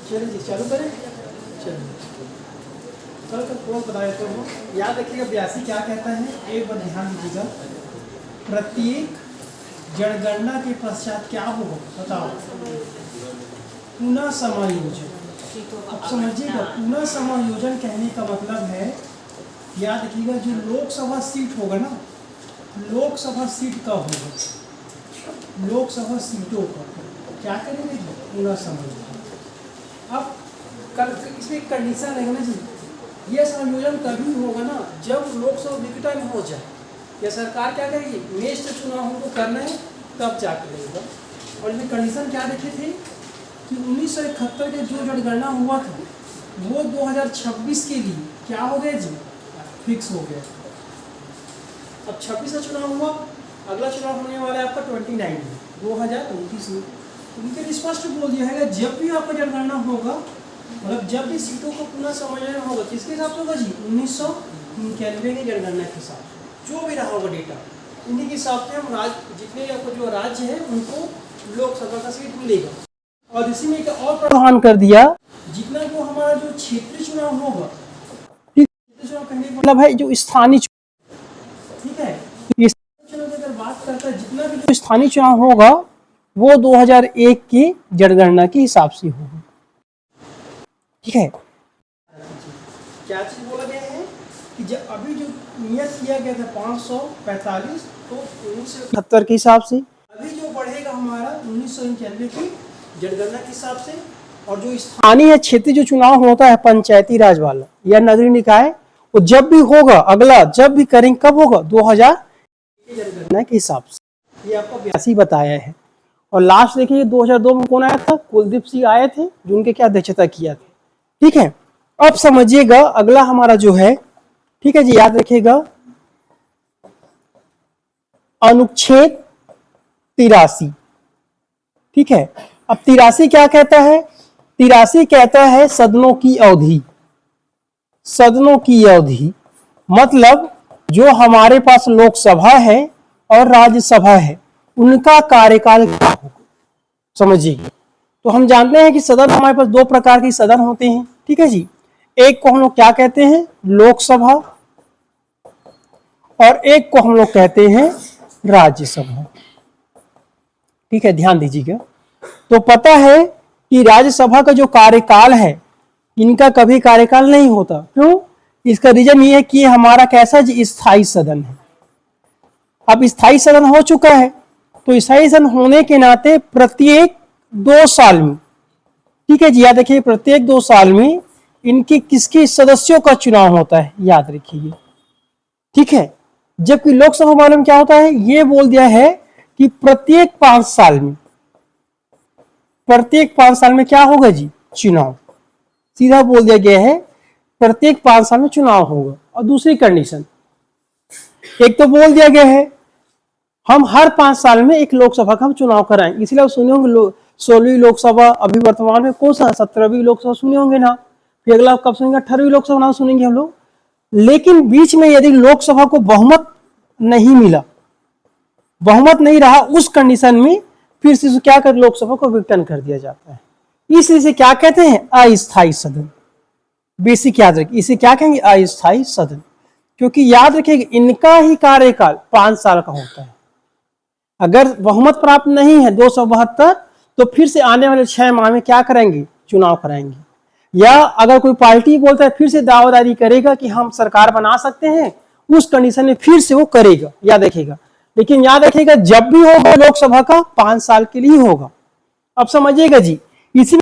चलिए जी चालू करें। चलिए कल का पूरा बता देते हो। याद रखिएगा 82 क्या कहता है, एक बार ध्यान दीजिएगा। प्रत्येक जनगणना के पश्चात क्या होगा बताओ? पुनः समायोजन। अब समझिएगा, पुनः समायोजन कहने का मतलब है, याद रखिएगा जो लोकसभा सीट होगा ना, लोकसभा सीट का होगा, लोकसभा सीटों का क्या करेंगे जी? पुनः समायोजन। अब कल इसमें कंडीशन रहेगा ना जी, यह समायोजन तभी होगा ना जब लोकसभा विकटा में हो जाए, या सरकार क्या करेगी, नेक्स्ट चुनाव हमको करना है तब जा करेगा। और इसमें कंडीशन क्या देखे थे कि 1971 के जो जनगणना हुआ था वो 2026 के लिए क्या हो गया जी, फिक्स हो गया। अब 26 का चुनाव हुआ, अगला चुनाव होने वाला है आपका 29 में, 2029 में। उनके स्पष्ट बोल दिया है जब भी आपका जनगणना होगा, मतलब जब भी सीटों को पुनः समायोजन होगा, किसके हिसाब से होगा जी? 1991 की जनगणना के साथ जो भी रहा होगा डेटा, इन्हीं के हिसाब से हम जितने आपको जो राज्य है उनको लोकसभा का सीट मिलेगा। और इसी में एक और प्रावधान कर दिया, जितना जो हमारा जो क्षेत्रीय चुनाव होगा, क्षेत्रीय चुनाव कहने का मतलब है जो स्थानीय, ठीक है, तो स्थानीय चुनाव की अगर बात करता है, जितना भी जो स्थानीय चुनाव होगा वो 2001 की जनगणना के हिसाब से होगा, ठीक है। क्या चीज बोला गया है कि जब अभी जो नियत किया गया था 545, तो 1978 के हिसाब से, अभी जो बढ़ेगा हमारा 1991 की जनगणना के हिसाब से। और जो स्थानीय क्षेत्रीय जो चुनाव होता है पंचायती राज वाला या नगरीय निकाय, वो जब भी होगा, अगला जब भी करेंगे कब होगा? 2000 की जनगणना के हिसाब से। ये आपको 82 बताया है। और लास्ट देखिए 2002 में कौन आया था? कुलदीप सिंह आए थे, जो उनके क्या अध्यक्षता किया था, ठीक है। अब समझिएगा अगला हमारा जो है, ठीक है जी, याद रखिएगा अनुच्छेद 83, ठीक है। अब 83 क्या कहता है? 83 कहता है सदनों की अवधि। सदनों की अवधि मतलब जो हमारे पास लोकसभा है और राज्यसभा है, उनका कार्यकाल क्या होगा, समझिए। तो हम जानते हैं कि सदन, हमारे पास दो प्रकार के सदन होते हैं, ठीक है जी। एक को हम लोग क्या कहते हैं? लोकसभा। और एक को हम लोग कहते हैं राज्यसभा, ठीक है, ध्यान दीजिएगा। तो पता है कि राज्यसभा का जो कार्यकाल है, इनका कभी कार्यकाल नहीं होता। क्यों? इसका रीजन ये है कि हमारा कैसा जी, स्थायी सदन है। अब स्थायी सदन हो चुका है, तो स्थायी सदन होने के नाते प्रत्येक 2 साल में, ठीक है जी, याद रखिए प्रत्येक 2 साल में इनके किसके सदस्यों का चुनाव होता है, याद रखिए, ठीक है। जबकि लोकसभा वाले में क्या होता है, ये बोल दिया है कि प्रत्येक 5 साल में, प्रत्येक 5 साल में क्या होगा जी, चुनाव। सीधा बोल दिया गया है प्रत्येक 5 साल में चुनाव होगा। और दूसरी कंडीशन, एक तो बोल दिया गया है हम हर 5 साल में एक लोकसभा का हम चुनाव कराएंगे, इसलिए आप सुने होंगे 16वीं लोकसभा, अभी वर्तमान में कौन सा 17वीं लोकसभा सुने होंगे ना, फिर अगला कब सुनेंगे? 18वीं लोकसभा नाम सुनेंगे हम लोग। लेकिन बीच में यदि लोकसभा को बहुमत नहीं मिला, बहुमत नहीं रहा, उस कंडीशन में फिर से क्या कर, लोकसभा को विघटन कर दिया जाता है। इसलिए इसे क्या कहते हैं? अस्थायी सदन। बेसिक याद रखिए, इसे क्या कहेंगे? अस्थायी सदन। क्योंकि याद रखिएगा इनका ही कार्यकाल 5 साल का होता है। अगर बहुमत प्राप्त नहीं है 272, तो फिर से आने वाले 6 माह में क्या करेंगे? चुनाव कराएंगे। या अगर कोई पार्टी बोलता है फिर से दावेदारी करेगा कि हम सरकार बना सकते हैं, उस कंडीशन में फिर से वो करेगा, याद रखिएगा। लेकिन याद रखिएगा जब भी होगा लोकसभा का 5 साल के लिए होगा। अब समझिएगा जी, इसी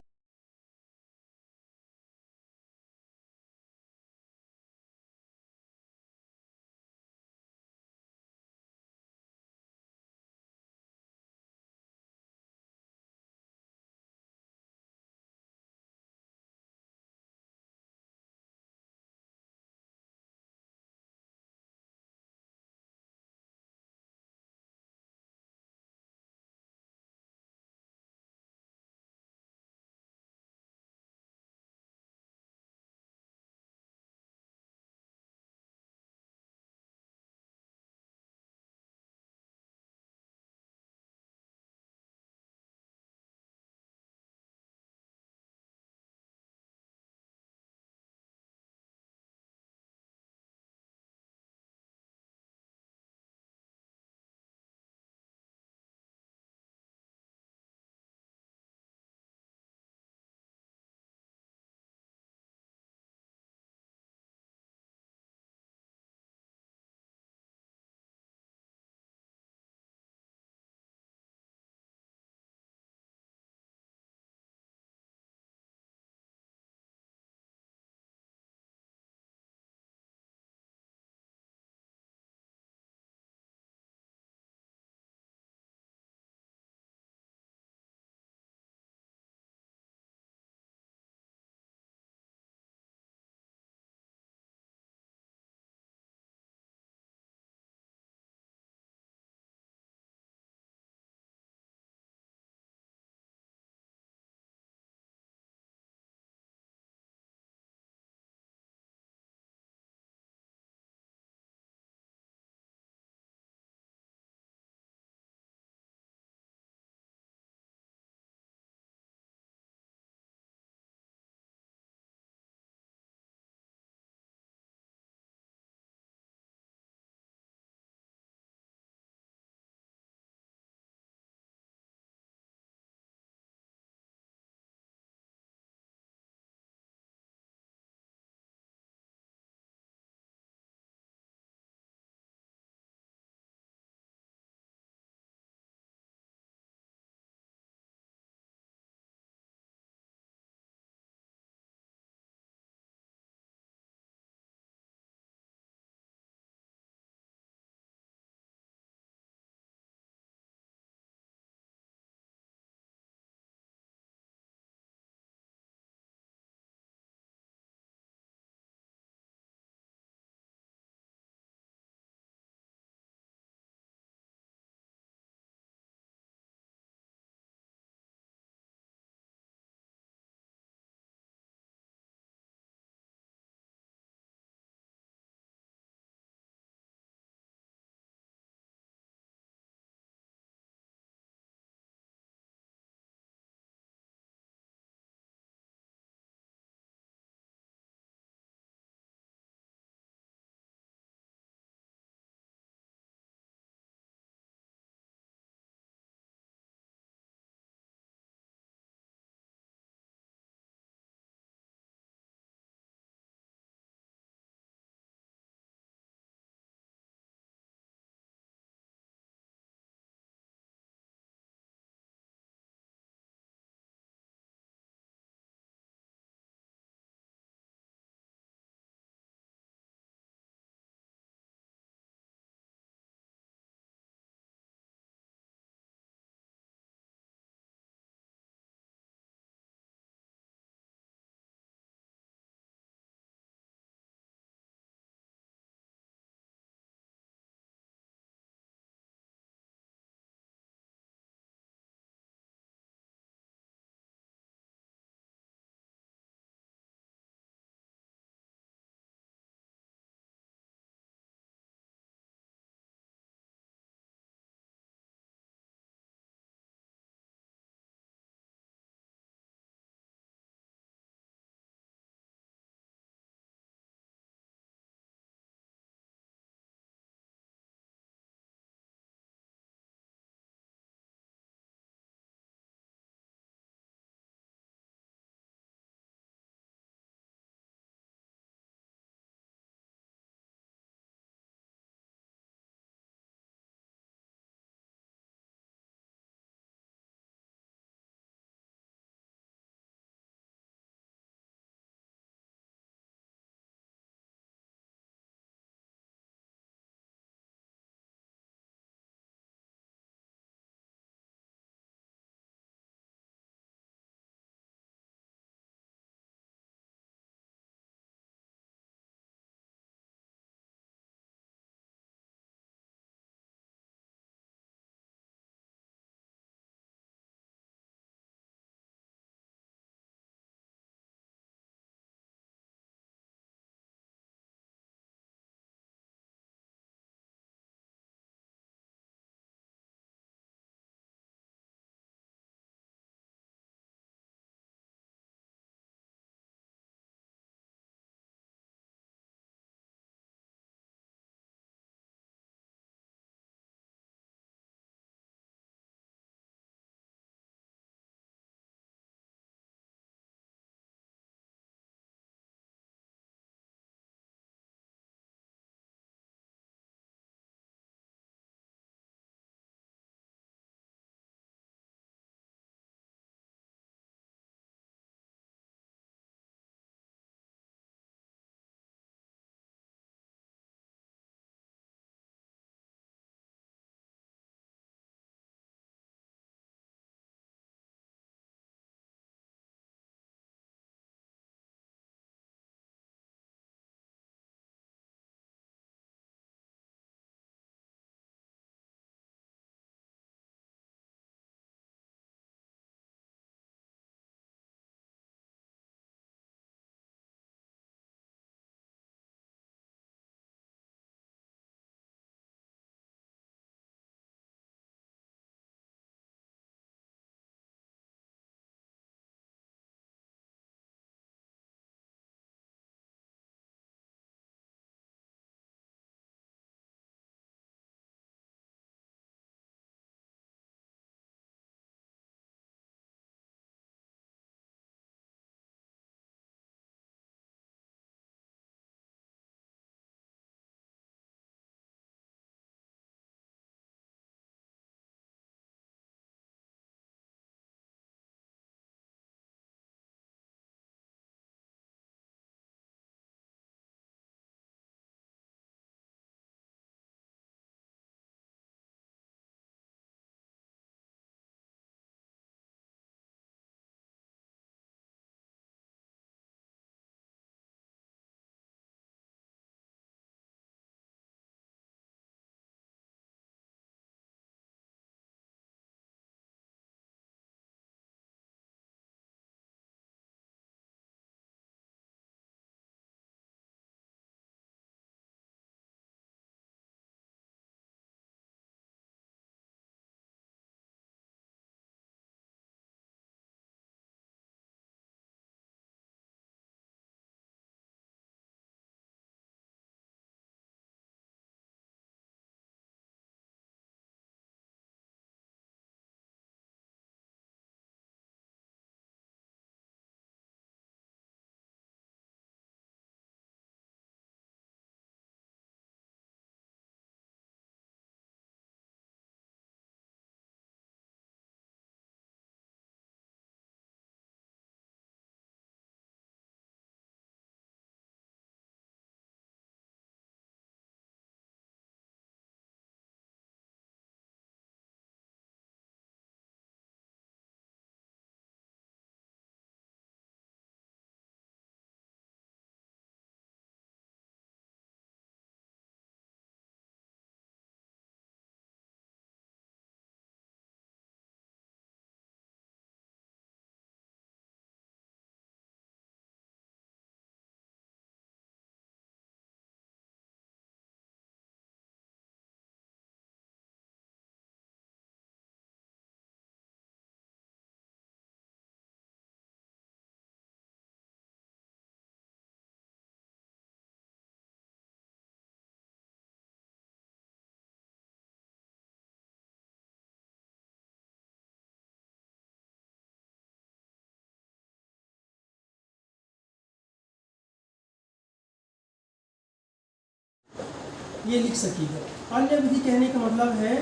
ये लिख सकेगा। अन्य विधि कहने का मतलब है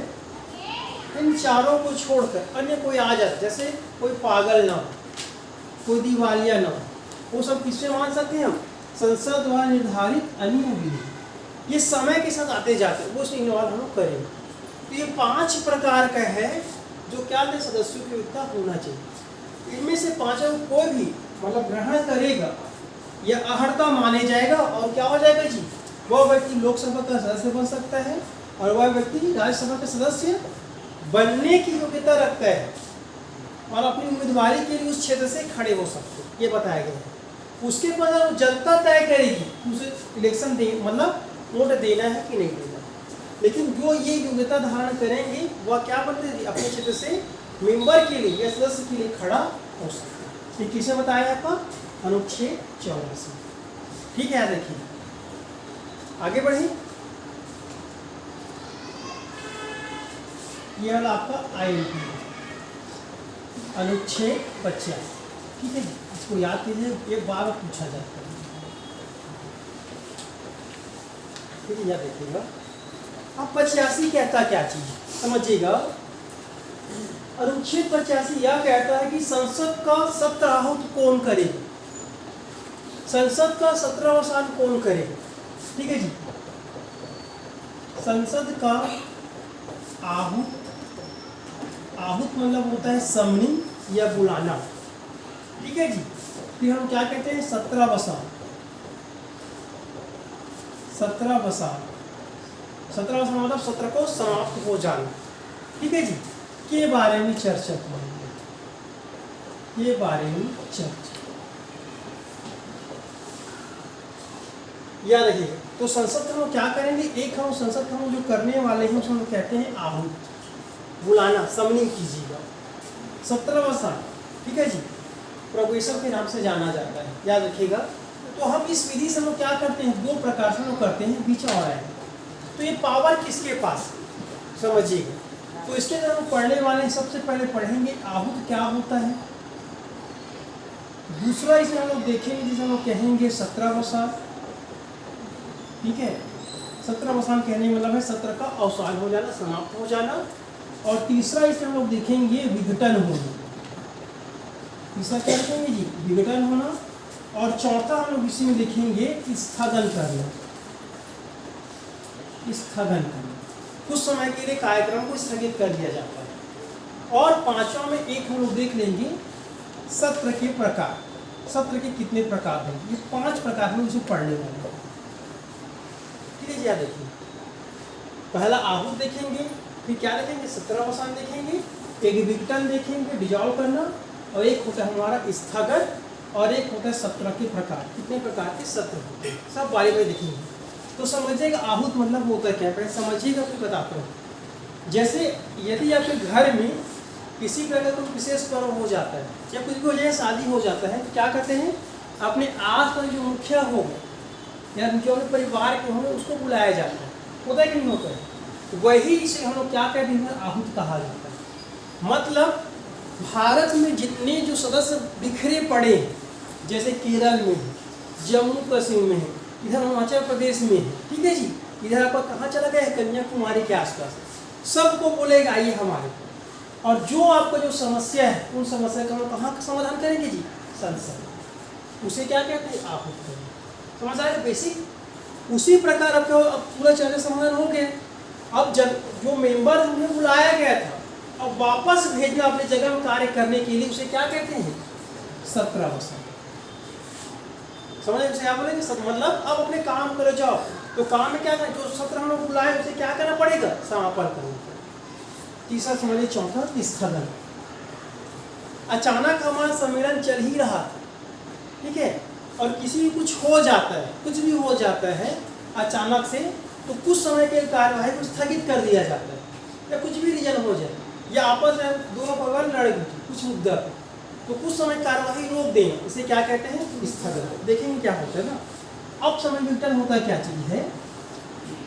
इन चारों को छोड़कर अन्य कोई आ जाए, जैसे कोई पागल ना हो, कोई दिवालिया ना हो, वो सब किससे मान सकते हैं हम? संसद द्वारा निर्धारित अन्य विधि। ये समय के साथ आते जाते हैं, वो उसमें इन्वॉल्व हम लोग करेंगे। तो ये 5 प्रकार का है जो क्या है, सदस्यों की योग्यता होना चाहिए। इनमें से 5 कोई भी मतलब ग्रहण करेगा या अहर्ता माने जाएगा और क्या हो जाएगा जी, वह व्यक्ति लोकसभा का सदस्य बन सकता है और वह व्यक्ति राज्यसभा का सदस्य बनने की योग्यता रखता है और अपनी उम्मीदवारी के लिए उस क्षेत्र से खड़े हो सकते हैं, ये बताया गया है। उसके बाद जनता तय करेगी उसे इलेक्शन दे मतलब वोट देना है कि नहीं देना, लेकिन जो ये योग्यता धारण करेंगे वह क्या बनते हैं, अपने क्षेत्र से मेंबर के लिए या सदस्य के लिए खड़ा हो सकता है। ये किसे बताया आपका? अनुच्छेद 84। ठीक है, देखिए आगे बढ़े। ये वाला आपका INP अनुच्छेद 85। ठीक है, इसको याद कीजिए, एक बार पूछा जाता है। ठीक है, याद देखिएगा। अब 85 कहता क्या चीज समझिएगा। अनुच्छेद 85 यह कहता है कि संसद का सत्र आहूत कौन करेगा, संसद का 17वां साल कौन करेगा। ठीक है जी, संसद का आहूत, आहूत मतलब होता है समनी या बुलाना। ठीक है जी, फिर हम क्या कहते हैं, 17वां साल, 17वां साल, 17वां साल मतलब सत्र को समाप्त हो जाना। ठीक है जी, के बारे में चर्चा करेंगे, के बारे में चर्चा याद रखिएगा। तो संसद का हम क्या करेंगे, एक हम संसद का हम जो करने वाले हैं उसको कहते हैं आहूत, बुलाना, समनी कीजिएगा। 17वां साल, ठीक है जी, प्रोबेशन के नाम से जाना जाता है, याद रखिएगा। तो हम इस विधि से हम क्या करते हैं, 2 प्रकार से हम करते हैं, बीच और है। तो ये पावर किसके पास समझिएगा। तो इसके अंदर हम पढ़ने वाले हैं, सबसे पहले पढ़ेंगे आहूत क्या होता है। दूसरा इसमें हम लोग देखेंगे जिसे हम लोग कहेंगे 17वां साल। ठीक है, 17वां साल कहने का मतलब है सत्र का अवसान हो जाना, समाप्त हो जाना। और तीसरा इसमें हम लोग देखेंगे विघटन होना। तीसरा क्या देखेंगे जी, विघटन होना। और चौथा हम लोग इसी में लिखेंगे स्थगन करना, स्थगन करना, कुछ समय के लिए कार्यक्रम को स्थगित कर दिया जाता है। और 5वां में एक हम लोग देख लेंगे सत्र के प्रकार, सत्र के कितने प्रकार हैं। ये 5 प्रकार हम इसे पढ़ने वाले हैं। ठीक है जी, याद देखिए, पहला आहूत देखेंगे, फिर क्या देखेंगे, 17वां साल देखेंगे, एक विघटन देखेंगे, डिजॉल्व करना, और एक होता है हमारा स्थगन, और एक होता है सत्र के प्रकार। कितने प्रकार के सत्र होते हैं सब बारे में देखेंगे। तो समझिएगा आहूत मतलब होता है क्या, पहले समझिएगा फिर बताता हूँ। जैसे यदि आपके घर में किसी प्रकार का विशेष पर्व हो जाता है या कुछ भी हो जाए, शादी हो जाता है, तो क्या करते हैं, अपने आस पास जो मुखिया हो या जो अपने परिवार के होंगे उसको बुलाया जाता है, होता है कि नहीं होता है। वही इसे हम लोग क्या कहते हैं, आहूत कहा जाता है। मतलब भारत में जितने जो सदस्य बिखरे पड़े हैं, जैसे केरल में है, जम्मू कश्मीर में है, इधर हिमाचल प्रदेश में है, ठीक है जी, इधर आपका कहाँ चला गया है, कन्याकुमारी के आसपास, सबको बोलेगा आइए हमारे। और जो आपका जो समस्या है उन समस्या का हम कहाँ समाधान करेंगे जी, संसद। उसे क्या कहते हैं, आहूत करेंगे। समझ आएगा बेसिक। उसी प्रकार अब क्या, अब पूरा चर्चा समाधान हो गया। अब जब जो मेंबर हमें बुलाया गया था अब वापस भेजना अपनी जगह में कार्य करने के लिए, उसे क्या कहते हैं, 17वां साल। समझ उसे आप बोलेंगे मतलब अब अपने काम करो जाओ। तो काम में क्या करना, जो 17 हम लोग बुलाए उसे क्या करना पड़ेगा, समापन करना पड़ेगा। तीसरा समझिए, चौथा स्थगन। अचानक हमारा सम्मेलन चल ही रहा था, ठीक है, और किसी भी कुछ हो जाता है, कुछ भी हो जाता है अचानक से, तो कुछ समय के कार्यवाही को स्थगित कर दिया जाता है, या कुछ भी रीजन हो जाए, या आपस में दोनों परिवार लड़ गए कुछ मुद्दा पर, तो कुछ समय कार्यवाही रोक देना, इसे क्या कहते हैं, स्थगन। देखेंगे क्या होता है ना। अब समय विघटन होता है क्या चीज़ है।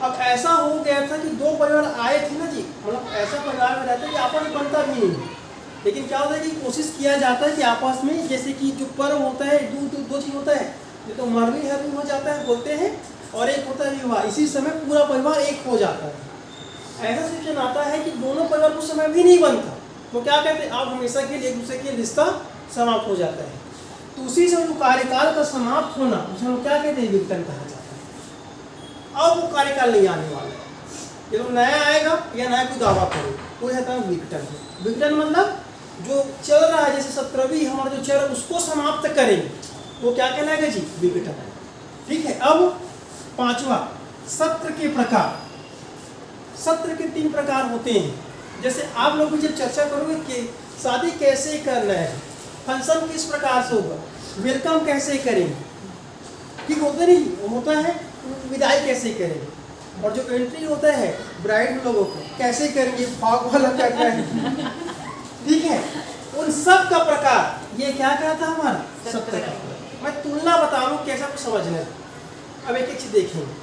अब ऐसा हो गया था कि 2 परिवार आए थे ना जी, मतलब ऐसा परिवार में रहता है कि आपस में बनता भी नहीं है, लेकिन क्या होता है कि कोशिश किया जाता है कि आपस में, जैसे कि जो पर्व होता है, दो चीज़ होता है, ये तो मरनी हरनी हो जाता है, बोलते हैं और एक होता है विवाह, इसी समय पूरा परिवार एक हो जाता है। ऐसा सिचुएशन आता है कि दोनों परिवार उस समय भी नहीं बनता, तो क्या कहते हैं, आप हमेशा के लिए एक दूसरे के रिश्ता समाप्त हो जाता है। तो उसी समय जो कार्यकाल का समाप्त होना, उसे हम क्या कहते हैं, विघटन कहा जाता है। अब वो कार्यकाल नहीं आने वाला है, ये तो नया आएगा या नया कोई दावा करे, वो कहता है विघटन। विघटन मतलब जो चल रहा है, जैसे 17वीं हमारा जो चल रहा है उसको समाप्त करेंगे, वो क्या कहलाएगा जी, विघटन। ठीक है। अब 5वां, सत्र के प्रकार। सत्र के 3 प्रकार होते हैं। जैसे आप लोग जब चर्चा करोगे कि शादी कैसे करना है, फंक्शन किस प्रकार से होगा, वेलकम कैसे करेंगे, ठीक होता नहीं, होता है विदाई कैसे करेंगे, और जो एंट्री होता है ब्राइड लोगों को कैसे करेंगे, भाग वाला क्या करेंगे, ठीक है। उन सब का प्रकार ये क्या कहता है, हमारा सत्र का। मैं तुलना बता रहा हूँ कैसा कुछ समझना है। अब एक एक चीज देखेंगे,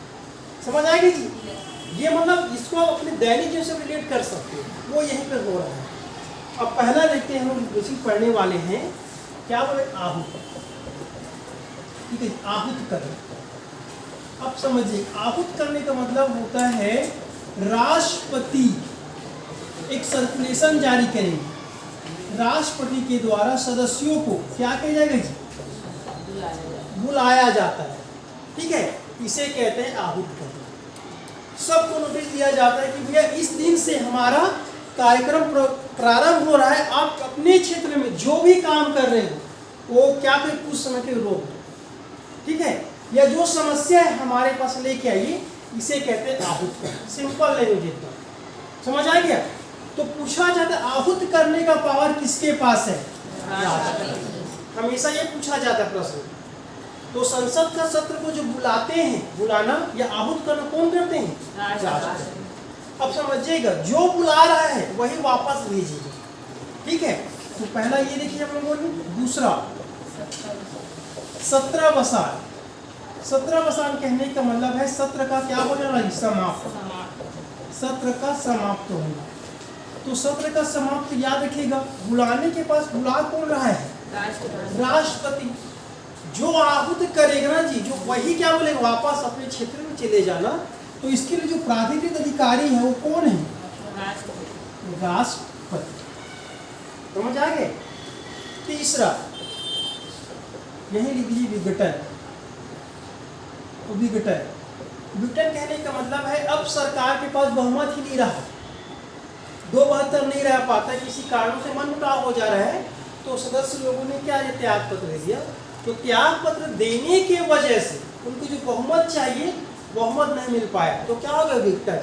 समझ आएगी जी। ये मतलब इसको आप अपने दैनिक जीवन से रिलेट कर सकते हो, वो यहीं पर हो रहा है। अब पहला देखते हैं, हम उसी पढ़ने वाले हैं, क्या बोले, आहूत। ठीक है, आहूत करना। अब समझिए, आहूत करने का मतलब होता है राष्ट्रपति एक सर्कुलेशन जारी करेंगे, राष्ट्रपति के द्वारा सदस्यों को क्या किया जाएगा जी, बुलाया जाता है। ठीक है, इसे कहते हैं आहूत करना। सबको नोटिस दिया जाता है कि भैया इस दिन से हमारा कार्यक्रम प्रारंभ हो रहा है, आप अपने क्षेत्र में जो भी काम कर रहे हो वो क्या कोई कुछ समय के रोक दो, ठीक है, या जो समस्या है हमारे पास लेके आइए, इसे कहते हैं आहूत करना। सिंपल लैंग्वेज एकदम, समझ आ गया। तो पूछा जाता है आहूत करने का पावर किसके पास है, राष्ट्रपति। हमेशा ये पूछा जाता है प्रश्न। तो संसद का सत्र को जो बुलाते हैं, बुलाना या आहूत करना कौन करते हैं, राष्ट्रपति। अब समझिएगा, जो बुला रहा है वही वापस भेजेगा। ठीक है, तो पहला ये देखिए हम लोगों ने। दूसरा, सत्रावसान। सत्रावसान कहने का मतलब है सत्र का क्या हो जाना, समाप्त। सत्र का समाप्त होना। तो सत्र का समाप्त याद रखिएगा, बुलाने के पास बुला कौन रहा है, राष्ट्रपति। जो आहूत करेगा ना जी, जो वही क्या बोलेगा, वापस अपने क्षेत्र में चले जाना। तो इसके लिए जो प्राधिकृत अधिकारी है वो कौन है, राष्ट्रपति। समझ आ गए। तीसरा, यही लिख लीजिए विघटन। विघटन, विघटन कहने का मतलब है अब सरकार के पास बहुमत ही नहीं रहा, 2/72 नहीं रह पाता, किसी कारणों से मनमुटाव हो जा रहा है, तो सदस्य लोगों ने क्या त्याग पत्र दे दिया। तो त्याग पत्र देने के वजह से उनको जो बहुमत चाहिए बहुमत नहीं मिल पाया, तो क्या होगा, विघटन।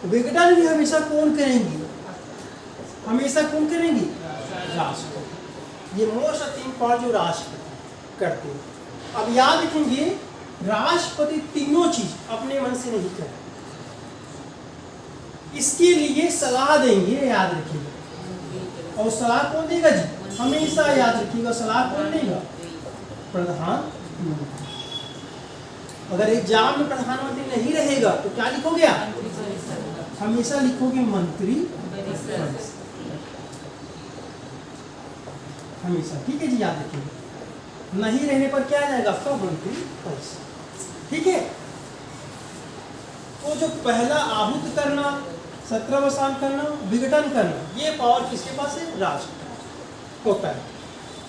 विघटन भी हमेशा कौन करेंगी, हमेशा कौन करेंगी, राष्ट्रपति। ये मोस्ट इंपॉर्टेंट जो राष्ट्रपति करते हैं। अब याद रखेंगे, राष्ट्रपति तीनों चीज अपने मन से नहीं करते, इसके लिए सलाह देंगे, याद रखिएगा। और सलाह कौन देगा जी, हमेशा याद रखिएगा, सलाह कौन देगा, प्रधानमंत्री। अगर एग्जाम में प्रधानमंत्री नहीं रहेगा तो क्या लिखोगे आप, हमेशा लिखोगे मंत्री हमेशा। ठीक है जी, याद रखिएगा। नहीं रहने पर क्या आ जाएगा आपका, मंत्री परिषद। ठीक है। तो जो पहला आहूत करना, सत्रावसान करना, विघटन करना, ये पावर किसके पास है, राष्ट्रपति होता है।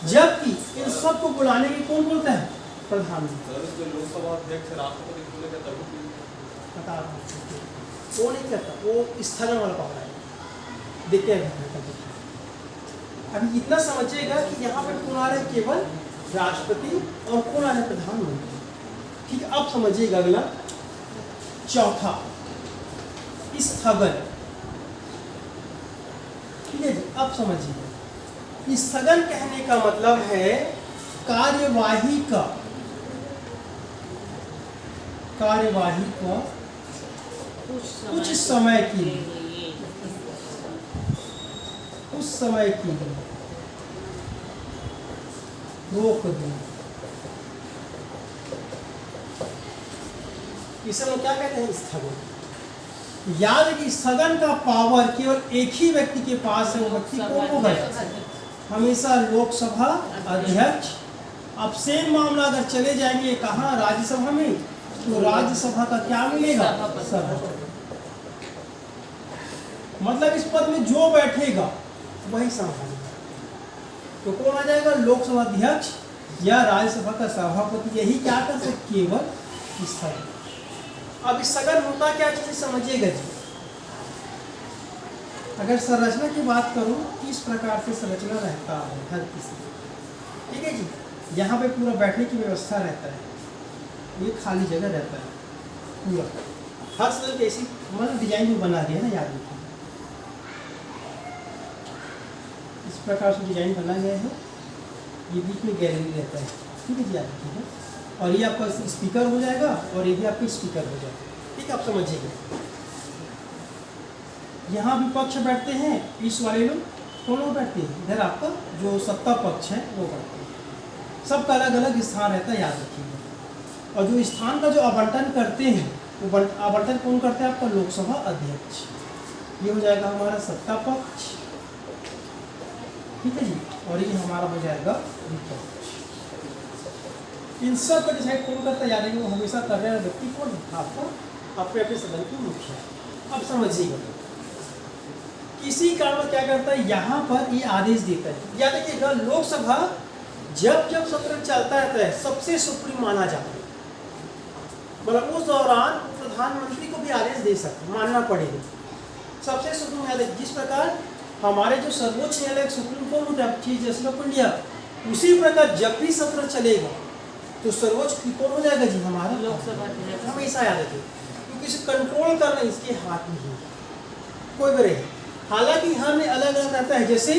जबकि इन सबको बुलाने की कौन बोलता है, प्रधानमंत्री। लोकसभा अध्यक्ष राष्ट्रपति पता वो नहीं करता, वो स्थगन वाला पावर है। देखते हैं अभी इतना समझिएगा कि यहाँ पर कौन आ रहा है, केवल राष्ट्रपति, और कौन आ रहा है, प्रधानमंत्री। ठीक है, अब समझिएगा अगला, चौथा, स्थगन। ठीक है जी, अब समझिए, स्थगन कहने का मतलब है कार्यवाही का कुछ समय के लिए, उस समय के लिए रोक देना। इसे लोग क्या कहते हैं, स्थगन। याद है कि स्थगन का पावर केवल एक ही व्यक्ति के पास है, वो व्यक्ति कौन होगा, हमेशा लोकसभा अध्यक्ष। अब सेम मामला अगर चले जाएंगे कहाँ, राज्यसभा में, तो राज्यसभा का क्या मिलेगा? सभापति। मतलब इस पद में जो बैठेगा वही संभालेगा। तो कौन आ जाएगा? लोकसभा अध्यक्ष या राज्यसभा का सभापति। यही क्या कर सकते? केवल स्थगन। अब स्थगन होता क्या चीज समझिएगा जी। अगर संरचना की बात करूं, इस प्रकार से संरचना रहता है हर किसी। ठीक है जी। यहाँ पे पूरा बैठने की व्यवस्था रहता है, ये खाली जगह रहता है पूरा। हर सदन कैसी मतलब डिजाइन जो बना दिया है ना, याद रखिए इस प्रकार से डिजाइन बना गया है। ये बीच में गैलरी रहता है। ठीक है जी, याद रखिएगा। और ये आपका स्पीकर हो जाएगा और ये भी आपका स्पीकर हो जाएगा। ठीक है, आप समझिएगा। यहाँ विपक्ष बैठते हैं, इस वाले लोग कौन लोग बैठते हैं? इधर आपका जो सत्ता पक्ष है वो बैठते हैं। सबका अलग अलग स्थान रहता है, याद रखिएगा। और जो स्थान का जो आवंटन करते हैं वो आवंटन कौन करते हैं? आपका लोकसभा अध्यक्ष। ये हो जाएगा हमारा सत्ता पक्ष। ठीक है जी। और ये हमारा हो जाएगा विपक्ष। इन सब का डिसाइड कौन करता है? याद रखिए, वो हमेशा कर रहे व्यक्ति कौन? आपका अपने अपने सदन के मुखिया। अब समझिएगा, किसी कारण में क्या करता है? यहाँ पर ये आदेश देता है। याद रखिएगा, लोकसभा जब जब सत्र चलता रहता है सबसे सुप्रीम माना जाता है। मतलब उस दौरान प्रधानमंत्री को भी आदेश दे सकते, मानना पड़ेगा। सबसे सुप्रीम न्यायालय, जिस प्रकार हमारे जो सर्वोच्च न्यायालय सुप्रीम कोर्ट होता है चीफ जस्टिस ऑफ इंडिया, उसी प्रकार जब भी सत्र चलेगा तो सर्वोच्च कौन हो जाएगा जी? हमारा लोकसभा। हमेशा याद रखिए, क्योंकि इसे कंट्रोल करना इसके हाथ में है, कोई भी रहे। हालांकि यहाँ में अलग अलग रहता है। जैसे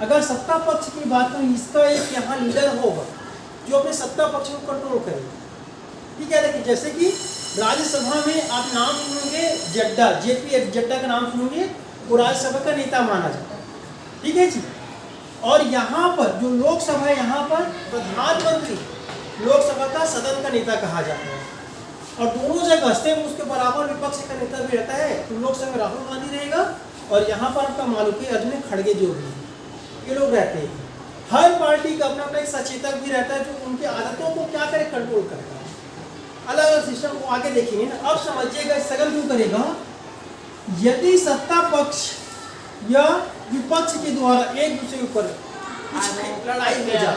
अगर सत्ता पक्ष की बात करें, इसका एक यहाँ लीडर होगा जो अपने सत्ता पक्ष को कंट्रोल करेगा। ठीक है, देखिए जैसे कि राज्यसभा में आप नाम सुनोगे जड्डा, जेपी जड्डा का नाम सुनोगे, वो राज्यसभा का नेता माना जाता है। ठीक है जी। और यहाँ पर जो लोकसभा है, यहाँ पर प्रधानमंत्री लोकसभा का सदन का नेता कहा जाता है। और दोनों जगह से उसके बराबर विपक्ष का नेता भी रहता है। तो लोकसभा में राहुल गांधी रहेगा और यहाँ पर आपका मालूकी अर्जुन खड़गे जो भी ये लोग रहते हैं। हर पार्टी का अपना अपना एक सचेतक भी रहता है जो उनकी आदतों को क्या करे? कंट्रोल करता है। अलग अलग सिस्टम को आगे देखेंगे ना। अब समझिएगा स्थगन क्यों करेगा? यदि सत्ता पक्ष या विपक्ष के द्वारा एक दूसरे के ऊपर कुछ लड़ाई हो जाए,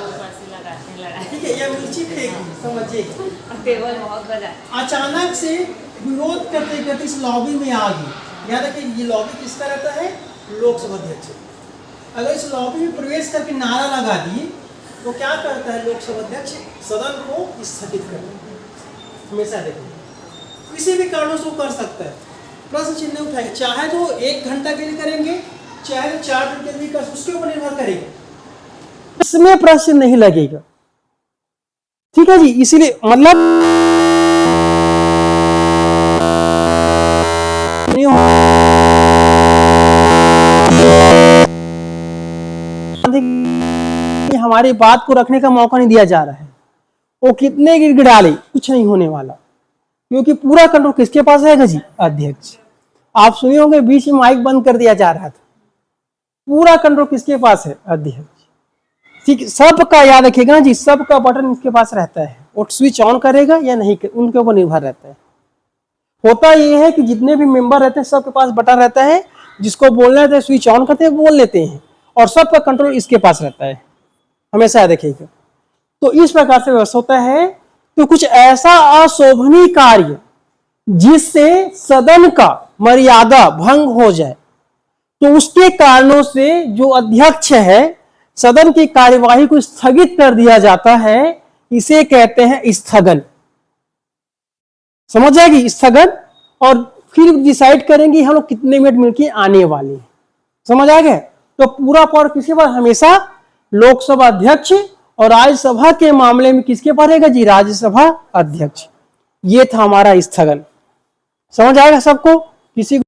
ठीक है, या मिर्ची फेंकी, समझिएगा, अचानक से विरोध करते करते इस लॉबी में आ गई। याद रखिए, ये लॉबी किसका रहता है? लोकसभा अध्यक्ष। अगर इस लॉबी में प्रवेश करके नारा लगा दिए तो क्या करता है लोकसभा अध्यक्ष? सदन को स्थगित करता है। हमेशा देखिए, किसी भी कारणों से वो कर सकता है। प्रश्न चिन्ह उठाए, चाहे तो 1 घंटा के लिए करेंगे, चाहे तो 4 दिन के लिए कर, उसके ऊपर निर्भर करेगा। इसमें प्रश्न नहीं लगेगा। ठीक है जी। इसीलिए मतलब हमारी बात को रखने का मौका नहीं दिया जा रहा है। वो कितने गिड़गिड़ाले, कुछ नहीं होने वाला, क्योंकि पूरा कंट्रोल किसके पास रहेगा जी? अध्यक्ष। आप सुने होंगे बीच में माइक बंद कर दिया जा रहा था। पूरा कंट्रोल किसके पास है? अध्यक्ष। ठीक, सबका याद रखिएगा जी, सबका बटन इसके पास रहता है। वो स्विच ऑन करेगा या नहीं, उनके ऊपर निर्भर रहता है। होता यह है कि जितने भी मेंबर रहते हैं सबके पास बटन रहता है, जिसको बोलना रहता है स्विच ऑन करते हैं, बोल लेते हैं, और सबका कंट्रोल इसके पास रहता है। हमेशा याद रखिएगा। तो इस प्रकार से व्यवस्था होता है। तो कुछ ऐसा अशोभनीय कार्य जिससे सदन का मर्यादा भंग हो जाए, तो उसके कारणों से जो अध्यक्ष है, सदन की कार्यवाही को स्थगित कर दिया जाता है। इसे कहते हैं स्थगन। समझ जाएगी? स्थगन। और फिर डिसाइड करेंगे हम लोग कितने मिनट मिलके आने वाले हैं। समझ आ गया? तो पूरा पावर किसके पास? हमेशा लोकसभा अध्यक्ष। और राज्यसभा के मामले में किसके पास रहेगा जी? राज्यसभा अध्यक्ष। ये था हमारा स्थगन। समझ आएगा सबको? किसी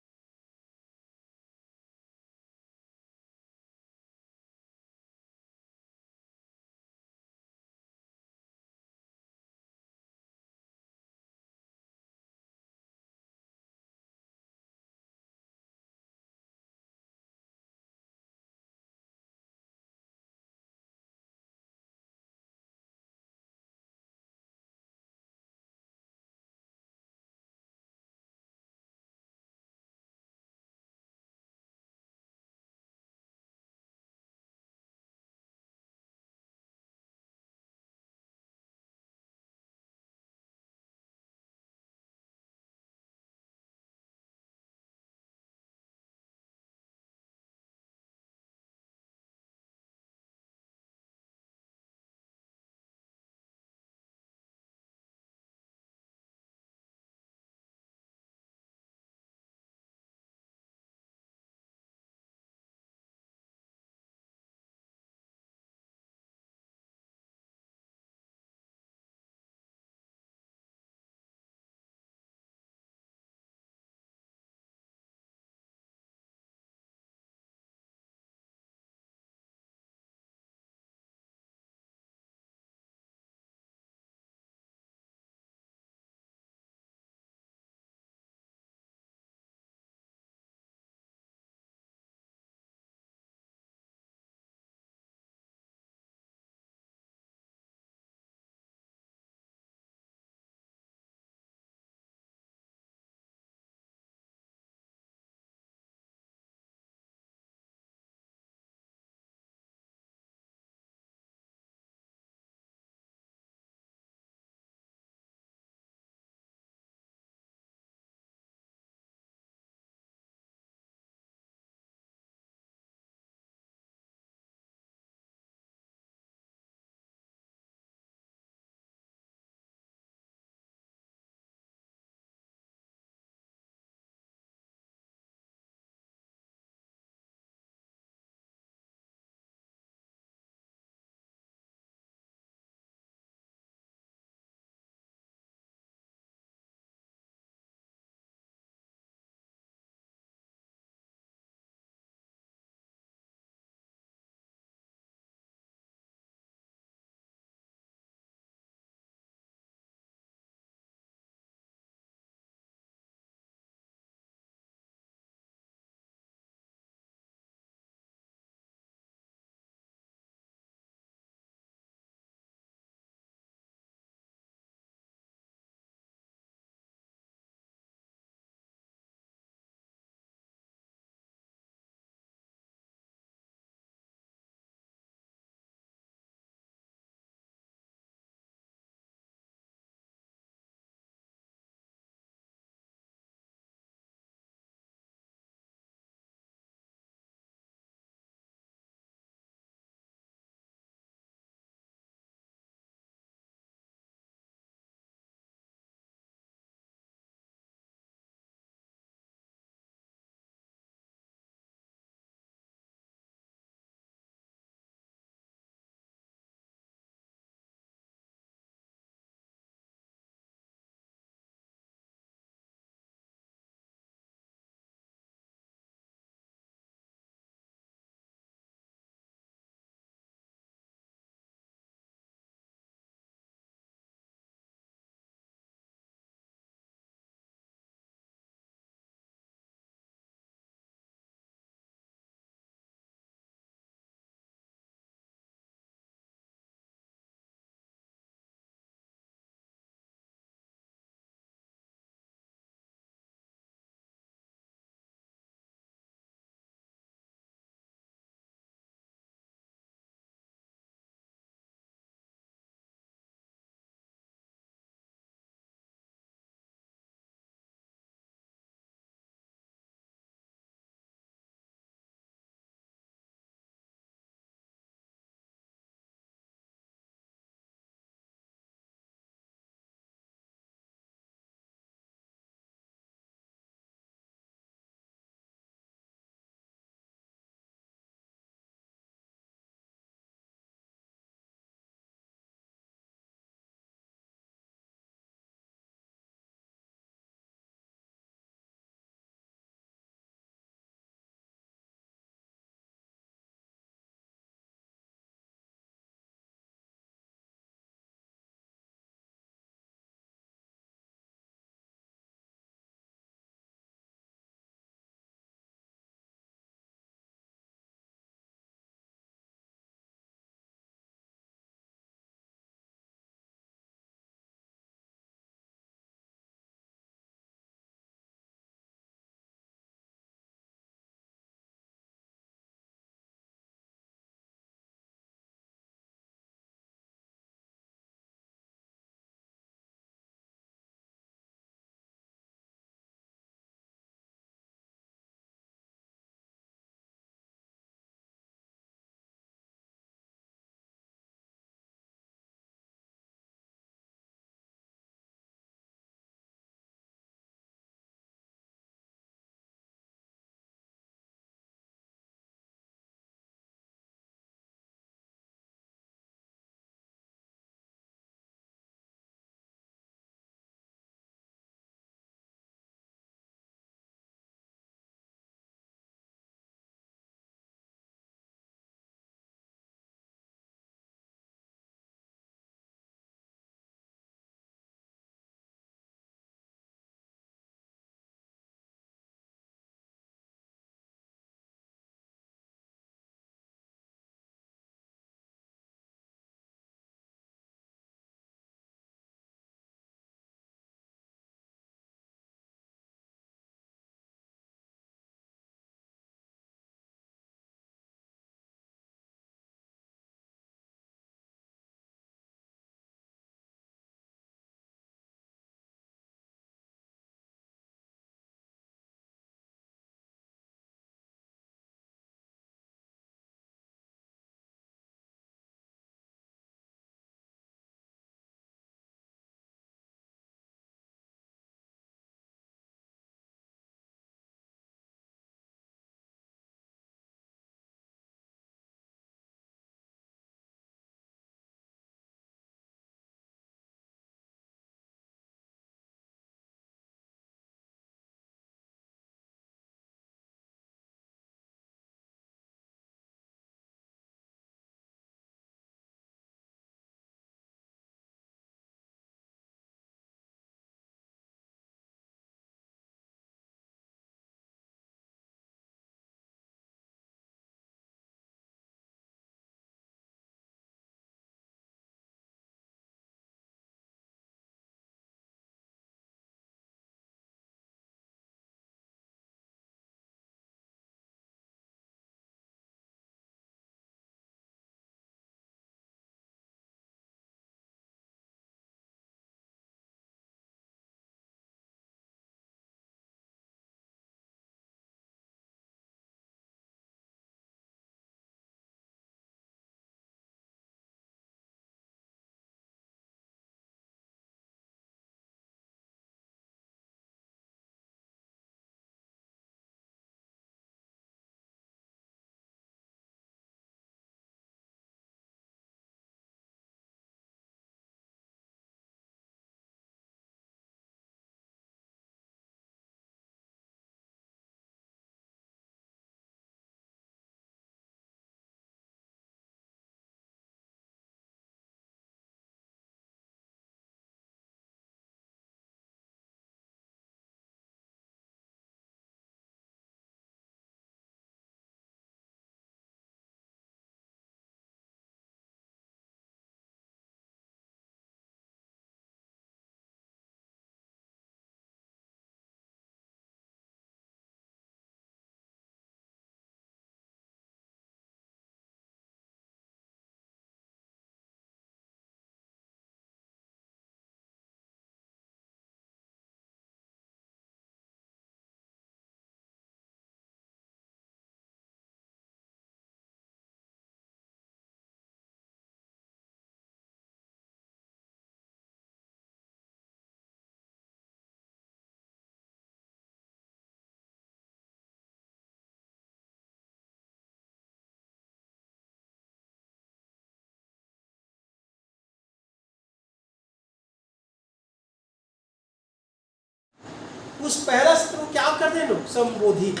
उस पहला सत्र को क्या करते हैं लोग, संबोधित।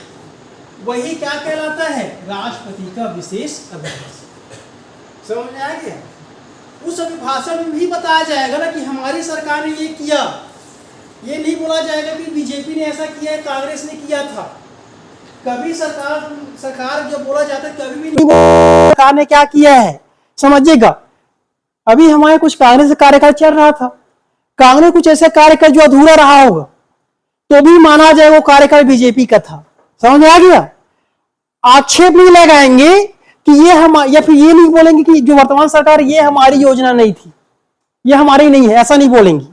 वही क्या कहलाता है, राष्ट्रपति का विशेष अभिभाषण। समझ में आ गया। उस अभिभाषण में भी बताया जाएगा ना कि हमारी सरकार ने ये किया। ये नहीं बोला जाएगा कि बीजेपी ने ऐसा किया है, कांग्रेस ने किया था। कभी सरकार जो बोला जाता है कभी भी नहीं सरकार ने क्या किया है, समझिएगा। अभी हमारे कुछ कांग्रेस का कार्यकाल चल रहा था, कांग्रेस कुछ ऐसे कार्यकाल जो अधूरा रहा होगा तो भी माना जाए वो कार्यकाल बीजेपी का था। समझ में आ गया। आक्षेप नहीं लगाएंगे कि ये हम, या फिर ये नहीं बोलेंगे कि जो वर्तमान सरकार ये हमारी योजना नहीं थी, ये हमारी नहीं है, ऐसा नहीं बोलेंगे।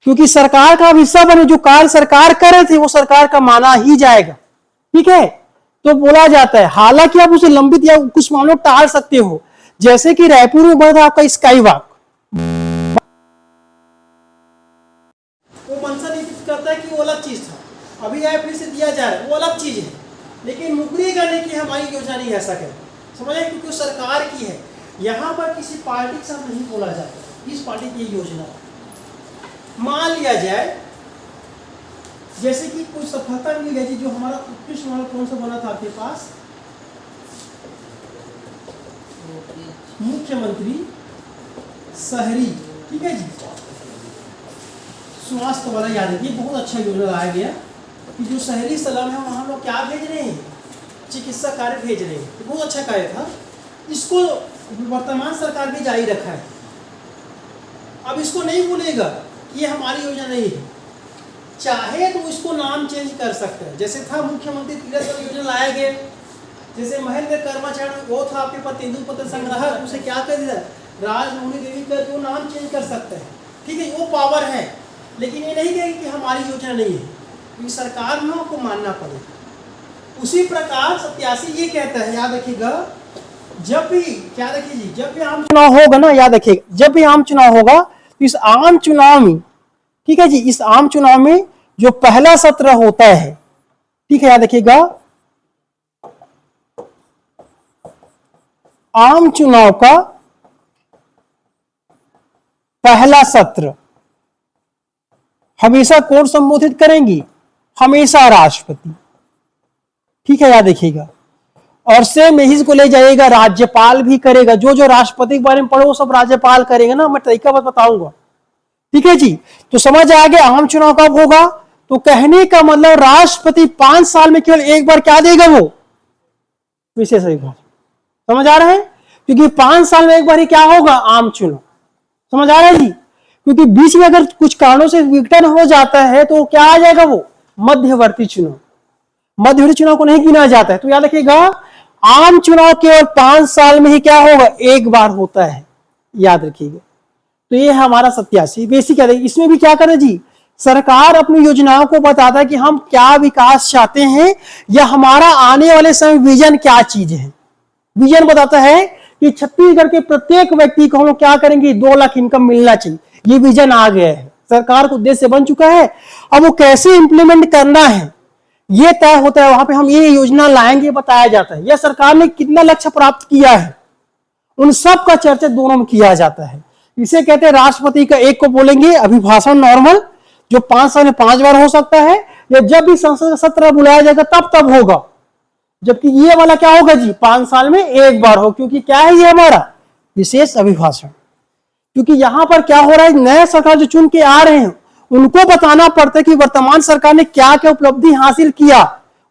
क्योंकि सरकार का हिस्सा बने, जो कार्य सरकार कर रहे थे वो सरकार का माना ही जाएगा। ठीक है, तो बोला जाता है। हालांकि आप उसे लंबित या कुछ मामलों टाल सकते हो, जैसे कि रायपुर में बना था आपका स्काई वॉक, वो मंशा निश्चित करता है कि वो अलग चीज था, अभी आए फिर से दिया जा रहा है, वो अलग चीज है। लेकिन मुकरी करने की हमारी योजना नहीं, ऐसा करें, समझे, क्योंकि सरकार की है। यहां पर किसी पार्टी के साथ नहीं बोला जाता इस पार्टी की योजना। मान लिया जाए जैसे कि कोई सफलता मिल गई, जो हमारा उत्कृष्ट मॉडल कौन सा बना था आपके पास, मुख्यमंत्री शहरी, ठीक है जी, स्वास्थ्य वाला। याद रखिए, बहुत अच्छा योजना लाया गया कि जो शहरी स्लम है वहाँ लोग क्या भेज रहे हैं, चिकित्सा कार्य भेज रहे हैं। तो बहुत अच्छा कार्य था, इसको वर्तमान सरकार भी जारी रखा है। अब इसको नहीं बोलेगा कि ये हमारी योजना नहीं है, चाहे तो इसको नाम चेंज कर सकता है। जैसे था मुख्यमंत्री तीरथ योजना लाया गया, जैसे महेंद्र कर्माचार्य वो था आपके पास तेंदुपत्र संग्रह, उसे क्या कर दिया, राजमोहनी देवी कर, वो नाम चेंज कर सकता है। ठीक है, वो पावर है, लेकिन ये नहीं कहेगी कि हमारी योजना नहीं है, क्योंकि सरकार में आपको मानना पड़ेगा। उसी प्रकार 87 ये कहता है, याद रखिएगा, जब भी क्या रखिए जी, जब भी आम चुनाव होगा ना, याद रखिएगा, जब भी आम चुनाव होगा तो इस आम चुनाव में, ठीक है जी, इस आम चुनाव में जो पहला सत्र होता है, ठीक है, याद रखिएगा, आम चुनाव का पहला सत्र हमेशा कौन संबोधित करेंगी, हमेशा राष्ट्रपति। ठीक है, याद रखिएगा। और सेम यही को ले जाइएगा, राज्यपाल भी करेगा। जो जो राष्ट्रपति के बारे में पढ़ो वो सब राज्यपाल करेगा ना, मैं तरीका बस बताऊंगा। ठीक है जी, तो समझ आ गया आम चुनाव कब होगा। तो कहने का मतलब राष्ट्रपति 5 साल में केवल एक बार क्या देगा, वो विशेष अभिभाषण। समझ आ रहा है, क्योंकि 5 साल में एक बार ही क्या होगा, आम चुनाव। समझ आ रहा है जी, क्योंकि बीच में अगर कुछ कारणों से विघटन हो जाता है तो क्या आ जाएगा, वो मध्यवर्ती चुनाव। मध्यवर्ती चुनाव को नहीं गिना जाता है। तो याद रखिएगा, आम चुनाव केवल 5 साल में ही क्या होगा, एक बार होता है, याद रखिएगा। तो ये हमारा 87 बेसिक है। इसमें भी क्या करें जी, सरकार अपनी योजनाओं को बताता है कि हम क्या विकास चाहते हैं, या हमारा आने वाले समय विजन क्या चीज है। विजन बताता है कि छत्तीसगढ़ के प्रत्येक व्यक्ति को हम लोग क्या करेंगे, 2 लाख इनकम मिलना चाहिए। ये विजन आ गया है, सरकार को उद्देश्य बन चुका है। अब वो कैसे इंप्लीमेंट करना है ये तय होता है। वहां पे हम ये योजना लाएंगे बताया जाता है, या सरकार ने कितना लक्ष्य प्राप्त किया है, उन सब का चर्चा दोनों में किया जाता है। इसे कहते हैं राष्ट्रपति का एक को बोलेंगे अभिभाषण नॉर्मल, जो 5 साल में 5 बार हो सकता है, या जब भी संसद का सत्र बुलाया जाएगा तब होगा। जबकि ये वाला क्या होगा जी, 5 साल में एक बार हो, क्योंकि क्या है ये हमारा विशेष अभिभाषण। क्योंकि यहां पर क्या हो रहा है, नया सरकार जो चुन के आ रहे हैं उनको बताना पड़ता है कि वर्तमान सरकार ने क्या क्या उपलब्धि हासिल किया,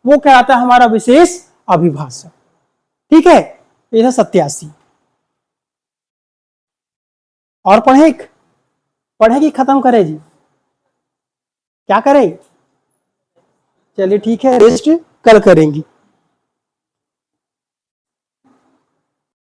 वो कहलाता है हमारा विशेष अभिभाषण। ठीक है, यह 87। और पढ़े कि खत्म करे जी, क्या करें, चलिए ठीक है, रेस्ट कल करेंगे।